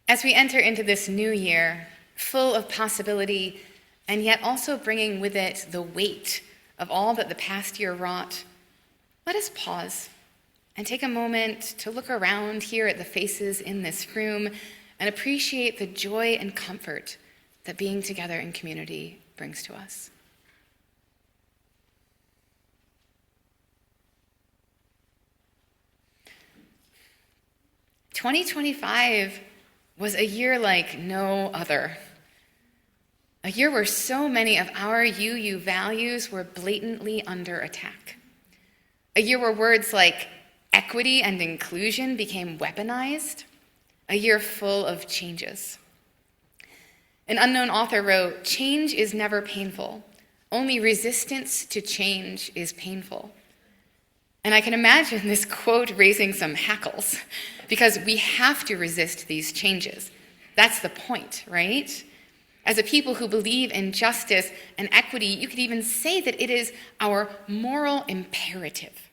As we enter into this new year, full of possibility, and yet also bringing with it the weight of all that the past year wrought, let us pause and take a moment to look around here at the faces in this room and appreciate the joy and comfort that being together in community brings to us. "2025 was a year like no other. A year where so many of our UU values were blatantly under attack. A year where words like equity and inclusion became weaponized. A year full of changes. An unknown author wrote, "Change is never painful. Only resistance to change is painful." And I can imagine this quote raising some hackles, because we have to resist these changes. That's the point, right? As a people who believe in justice and equity, you could even say that it is our moral imperative.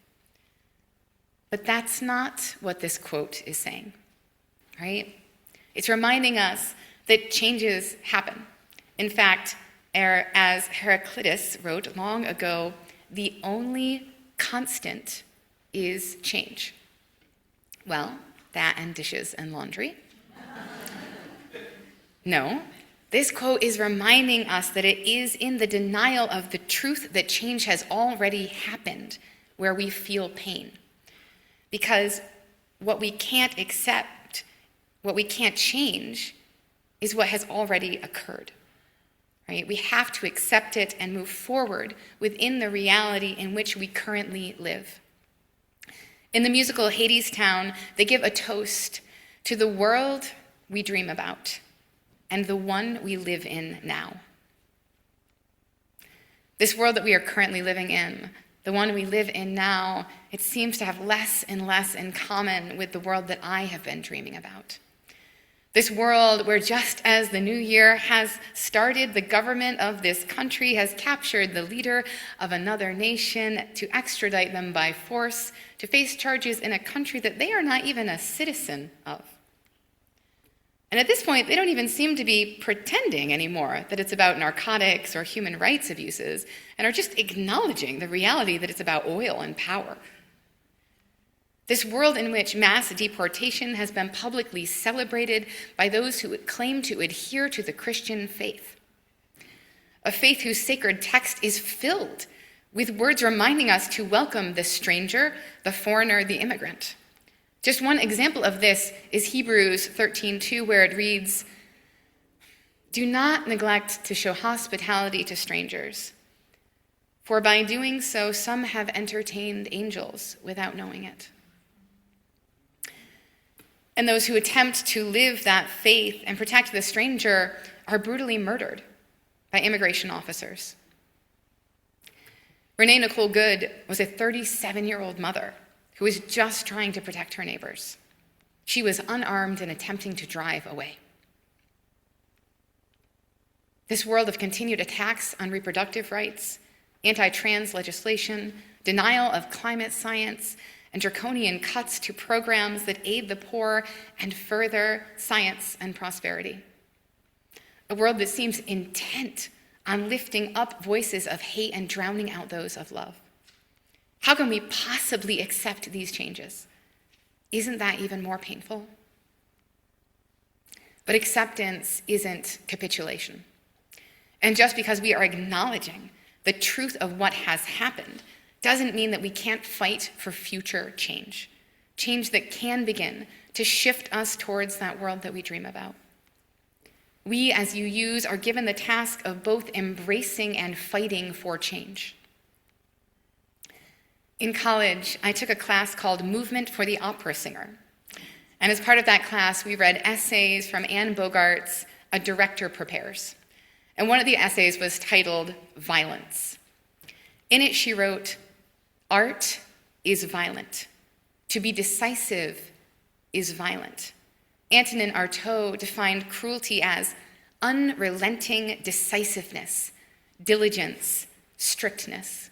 But that's not what this quote is saying, right? It's reminding us that changes happen. In fact, as Heraclitus wrote long ago, the only constant is change. Well, that and dishes and laundry. No, this quote is reminding us that it is in the denial of the truth that change has already happened where we feel pain. Because what we can't accept, what we can't change, is what has already occurred. Right? We have to accept it and move forward within the reality in which we currently live. In the musical Hadestown, they give a toast to the world we dream about and the one we live in now. This world that we are currently living in, the one we live in now, it seems to have less and less in common with the world that I have been dreaming about. This world where, just as the new year has started, the government of this country has captured the leader of another nation to extradite them by force to face charges in a country that they are not even a citizen of. And at this point, they don't even seem to be pretending anymore that it's about narcotics or human rights abuses, and are just acknowledging the reality that it's about oil and power. This world in which mass deportation has been publicly celebrated by those who claim to adhere to the Christian faith. A faith whose sacred text is filled with words reminding us to welcome the stranger, the foreigner, the immigrant. Just one example of this is Hebrews 13:2, where it reads, "Do not neglect to show hospitality to strangers, for by doing so some have entertained angels without knowing it." And those who attempt to live that faith and protect the stranger are brutally murdered by immigration officers. Renee Nicole Good was a 37-year-old mother who was just trying to protect her neighbors. She was unarmed and attempting to drive away. This world of continued attacks on reproductive rights, anti-trans legislation, denial of climate science, and draconian cuts to programs that aid the poor and further science and prosperity. A world that seems intent on lifting up voices of hate and drowning out those of love. How can we possibly accept these changes? Isn't that even more painful? But acceptance isn't capitulation. And just because we are acknowledging the truth of what has happened doesn't mean that we can't fight for future change. Change that can begin to shift us towards that world that we dream about. We as UUs are given the task of both embracing and fighting for change. In college, I took a class called Movement for the Opera Singer. And as part of that class, we read essays from Anne Bogart's A Director Prepares. And one of the essays was titled Violence. In it, she wrote, "Art is violent. To be decisive is violent." Antonin Artaud defined cruelty as unrelenting decisiveness, diligence, strictness.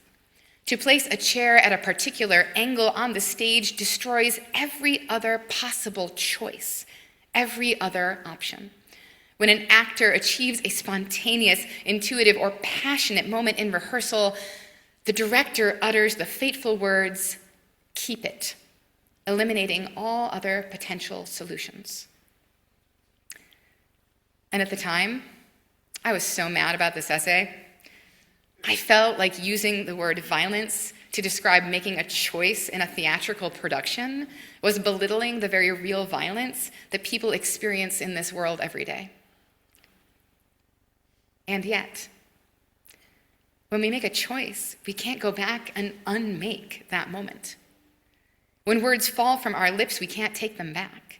To place a chair at a particular angle on the stage destroys every other possible choice every other option. When an actor achieves a spontaneous, intuitive, or passionate moment in rehearsal, the director utters the fateful words, "Keep it," eliminating all other potential solutions. And at the time, I was so mad about this essay. I felt like using the word violence to describe making a choice in a theatrical production was belittling the very real violence that people experience in this world every day. And yet, when we make a choice, we can't go back and unmake that moment. When words fall from our lips, we can't take them back.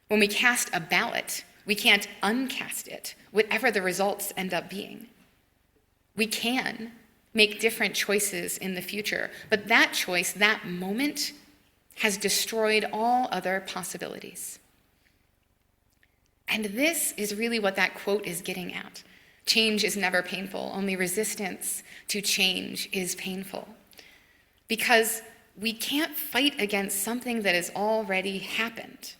When we cast a ballot, we can't uncast it, whatever the results end up being. We can make different choices in the future, but that choice, that moment, has destroyed all other possibilities. And this is really what that quote is getting at. Change is never painful. Only resistance to change is painful. Because we can't fight against something that has already happened,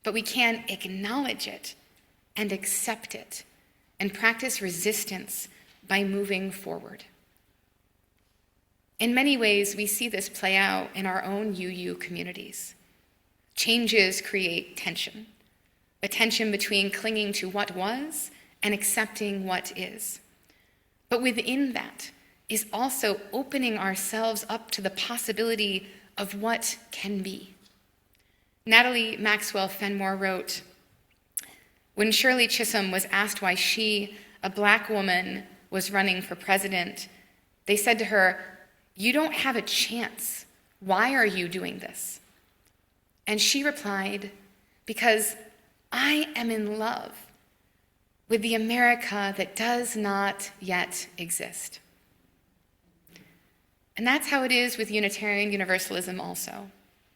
but we can acknowledge it and accept it and practice resistance by moving forward. In many ways, we see this play out in our own UU communities. Changes create tension, a tension between clinging to what was and accepting what is. But within that is also opening ourselves up to the possibility of what can be. Natalie Maxwell Fenmore wrote, "When Shirley Chisholm was asked why she, a Black woman, was running for president, they said to her, 'You don't have a chance. Why are you doing this?' And she replied, 'Because I am in love with the America that does not yet exist.'" And that's how it is with Unitarian Universalism also.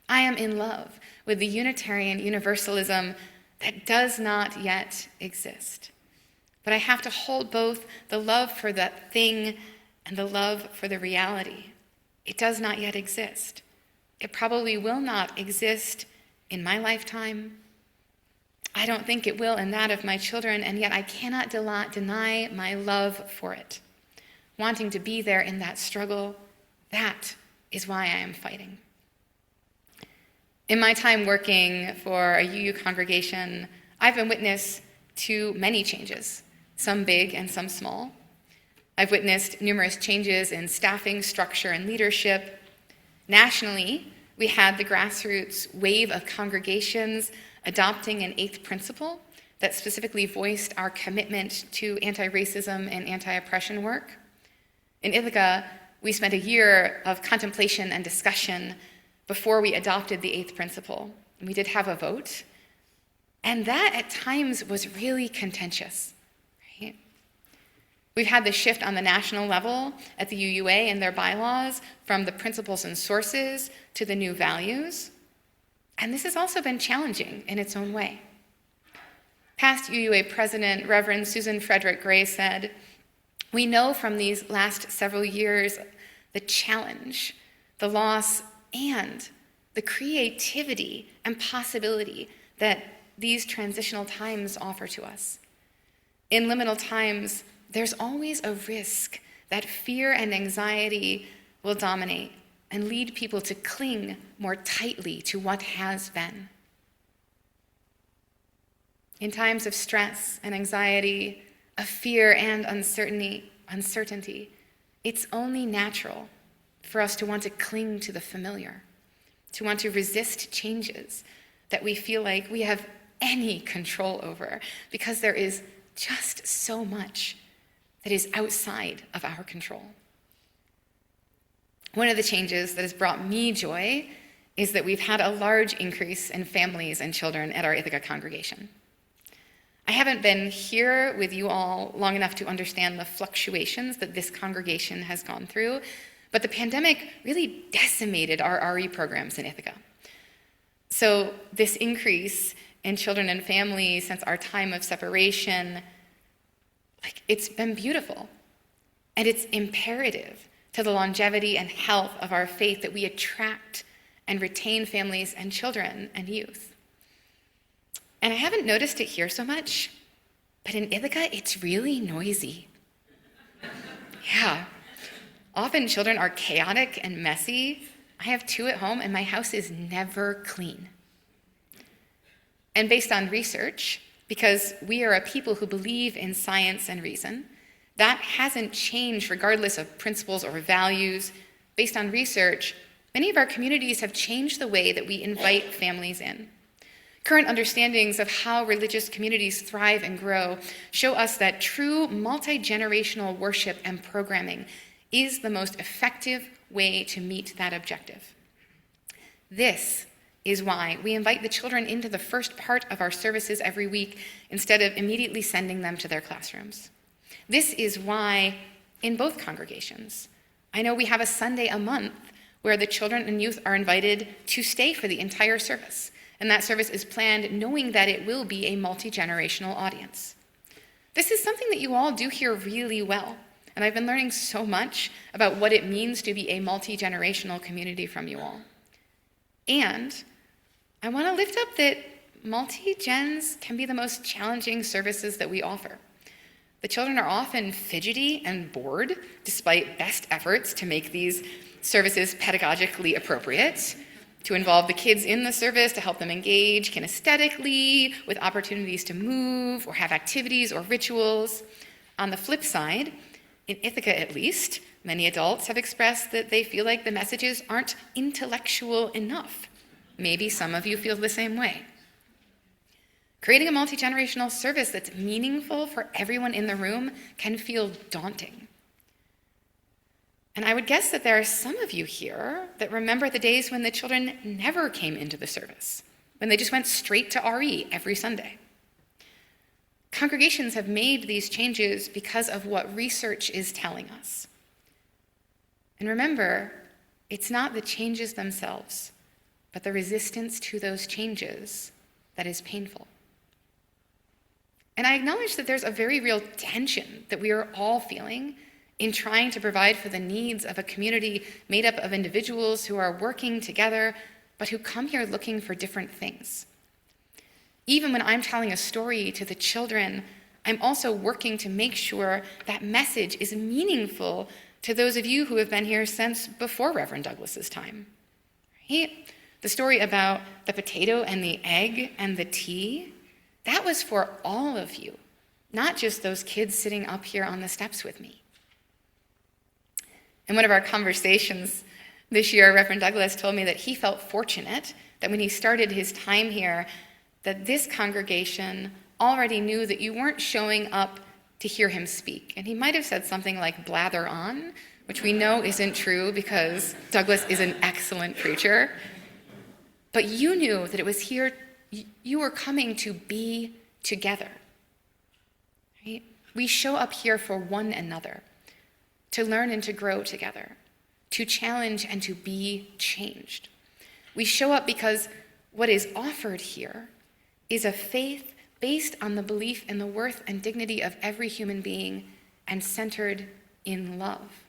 I am in love with the Unitarian Universalism that does not yet exist. But I have to hold both the love for that thing and the love for the reality. It does not yet exist. It probably will not exist in my lifetime. I don't think it will in that of my children, and yet I cannot deny my love for it. Wanting to be there in that struggle, that is why I am fighting. In my time working for a UU congregation, I've been witness to many changes, some big and some small. I've witnessed numerous changes in staffing, structure, and leadership. Nationally, we had the grassroots wave of congregations adopting an eighth principle that specifically voiced our commitment to anti-racism and anti-oppression work. In Ithaca, we spent a year of contemplation and discussion before we adopted the eighth principle. We did have a vote, and that at times was really contentious. Right? We've had the shift on the national level at the UUA and their bylaws from the principles and sources to the new values, and this has also been challenging in its own way. Past UUA President Reverend Susan Frederick Gray said, "We know from these last several years the challenge, the loss, and the creativity and possibility that these transitional times offer to us. In liminal times, there's always a risk that fear and anxiety will dominate and lead people to cling more tightly to what has been. In times of stress and anxiety, of fear and uncertainty, it's only natural for us to want to cling to the familiar, to want to resist changes that we feel like we have any control over, because there is just so much that is outside of our control. One of the changes that has brought me joy is that we've had a large increase in families and children at our Ithaca congregation. I haven't been here with you all long enough to understand the fluctuations that this congregation has gone through, but the pandemic really decimated our RE programs in Ithaca. So this increase in children and families since our time of separation, it's been beautiful. And it's imperative to the longevity and health of our faith that we attract and retain families and children and youth. And I haven't noticed it here so much, but in Ithaca, it's really noisy. Yeah. Often children are chaotic and messy. I have 2 at home, and my house is never clean. And based on research, because we are a people who believe in science and reason, that hasn't changed regardless of principles or values. Based on research, many of our communities have changed the way that we invite families in. Current understandings of how religious communities thrive and grow show us that true multi-generational worship and programming is the most effective way to meet that objective. This is why we invite the children into the first part of our services every week instead of immediately sending them to their classrooms. This is why, in both congregations, I know we have a Sunday a month where the children and youth are invited to stay for the entire service. And that service is planned knowing that it will be a multi-generational audience. This is something that you all do here really well. And I've been learning so much about what it means to be a multi-generational community from you all. And I want to lift up that multi-gens can be the most challenging services that we offer. The children are often fidgety and bored, despite best efforts to make these services pedagogically appropriate, to involve the kids in the service, to help them engage kinesthetically, with opportunities to move or have activities or rituals. On the flip side, in Ithaca at least, many adults have expressed that they feel like the messages aren't intellectual enough. Maybe some of you feel the same way. Creating a multi-generational service that's meaningful for everyone in the room can feel daunting. And I would guess that there are some of you here that remember the days when the children never came into the service, when they just went straight to RE every Sunday. Congregations have made these changes because of what research is telling us. And remember, it's not the changes themselves, but the resistance to those changes that is painful. And I acknowledge that there's a very real tension that we are all feeling in trying to provide for the needs of a community made up of individuals who are working together, but who come here looking for different things. Even when I'm telling a story to the children, I'm also working to make sure that message is meaningful to those of you who have been here since before Reverend Douglas's time. Right? The story about the potato and the egg and the tea, that was for all of you, not just those kids sitting up here on the steps with me. In one of our conversations this year, Reverend Douglas told me that he felt fortunate that when he started his time here, that this congregation already knew that you weren't showing up to hear him speak. And he might have said something like blather on, which we know isn't true because Douglas is an excellent preacher. But you knew that it was here, you were coming to be together. Right? We show up here for one another, to learn and to grow together, to challenge and to be changed. We show up because what is offered here is a faith based on the belief in the worth and dignity of every human being and centered in love.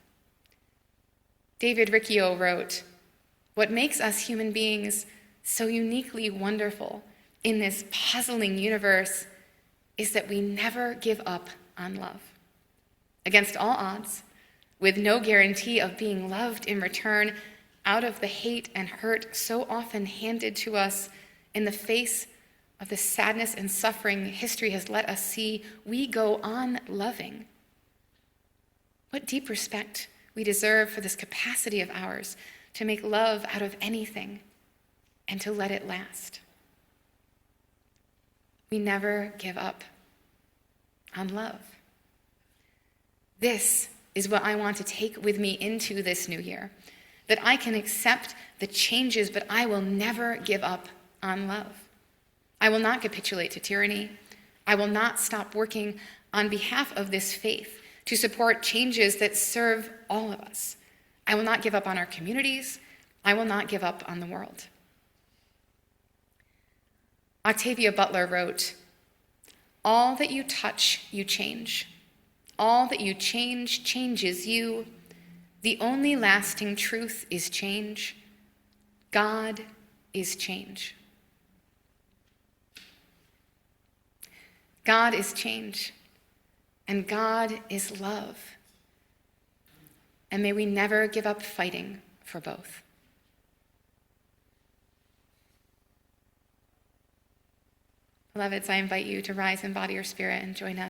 David Riccio wrote, "What makes us human beings so uniquely wonderful in this puzzling universe is that we never give up on love. Against all odds, with no guarantee of being loved in return, out of the hate and hurt so often handed to us in the face of the sadness and suffering history has let us see, we go on loving. What deep respect we deserve for this capacity of ours to make love out of anything and to let it last. We never give up on love. This is what I want to take with me into this new year, that I can accept the changes, but I will never give up on love. I will not capitulate to tyranny. I will not stop working on behalf of this faith to support changes that serve all of us. I will not give up on our communities. I will not give up on the world. Octavia Butler wrote, "All that you touch, you change. All that you change changes you. The only lasting truth is change. God is change." God is change, and God is love. And may we never give up fighting for both. Beloveds, I invite you to rise in body or spirit and join us.